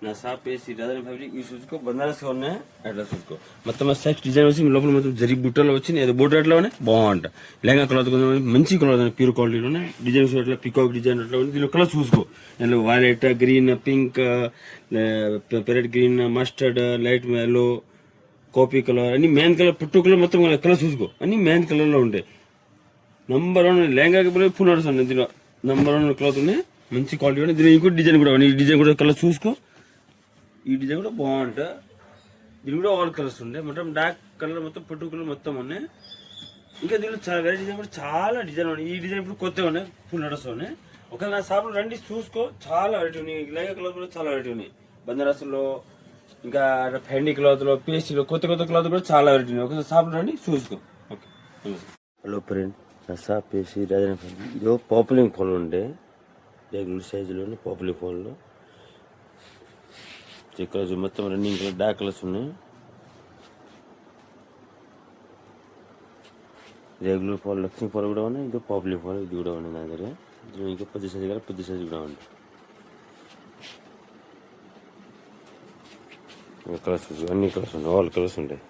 నా షాప్ వేసి రాజన్ ఫ్యాబ్రిక్ ఈ చూసుకో బనారస్ ఉన్నాయి అట్లా చూసుకో మొత్తం సెక్స్ డిజైన్ వచ్చి లోపల మొత్తం జరిగి బుట్టలో వచ్చి ఏదో బోట్ అట్లానే బాగుంట లెహంగా కలర్ మంచి కలర్ ప్యూర్ క్వాలిటీలోనే డిజైన్స్ అట్లా పికాక్ డిజైన్ అట్లా ఉంది దీనిలో కలర్ చూసుకో దీనిలో violet green pink parrot green mustard light yellow coffee colour అన్ని మెయిన్ కలర్ పుట్టు కలర్ మొత్తం కలర్ చూసుకో అన్ని మెయిన్ కలర్ లో ఉంటాయి నంబర్ 1 లెహంగాకి ఫుల్ నడుస్తుంది దీనిలో నంబర్ 1 క్లాత్ ఉన్నాయి మంచి క్వాలిటీ ఉన్నాయి దీని ఇంకో డిజైన్ కూడా ఈ డిజైన్ కూడా కలర్ చూసుకో ఈ డిజైన్ కూడా బాగుంటా దీని కూడా ఆల్ కలర్స్ ఉంటాయి మొత్తం డార్క్ కలర్ మొత్తం పట్టు కలర్ మొత్తం ఉన్నాయి ఇంకా దీనిలో చాలా వెరైటీ డిజైన్ కూడా చాలా డిజైన్ ఉన్నాయి ఈ డిజైన్ ఇప్పుడు కొత్తగా ఉన్నాయి ఫుల్ నడుస్తూ ఉన్నాయి ఒకవేళ నా షాప్లో రండి చూసుకో చాలా వెరైటీ ఉన్నాయి లైగా కలర్ కూడా చాలా వెరైటీ ఉన్నాయి బనారస్లో ఇంకా ఫెండీ క్లాత్లో పేస్ట్లో కొత్త కొత్త క్లాత్ కూడా చాలా వెరైటీ ఉన్నాయి ఒకసారి షాప్లో రండి చూసుకో ఓకే హలో ఫ్రెండ్ నా షాప్ వేసి రాజన్ ఇదో పాపులింగ్ ఫోన్ ఉండే రెగ్యులర్ సైజులోని పాపులింగ్ ఫోన్లో కలర్స్ మొత్తం రన్నింగ్ కలర్ డార్క్ కలర్స్ ఉన్నాయి రెగ్యులర్ ఫాల్ లక్ష్మీ ఫాల్ కూడా ఉన్నాయి ఇంకా పాపులర్ ఫాల్ ఇది కూడా ఉన్నాయి నా దగ్గర ఇంకా పెద్ద సైజు కదా పెద్ద సైజు కూడా ఉంది కలర్స్ అన్ని కలర్స్ ఉంటాయి ఆల్ కలర్స్ ఉంటాయి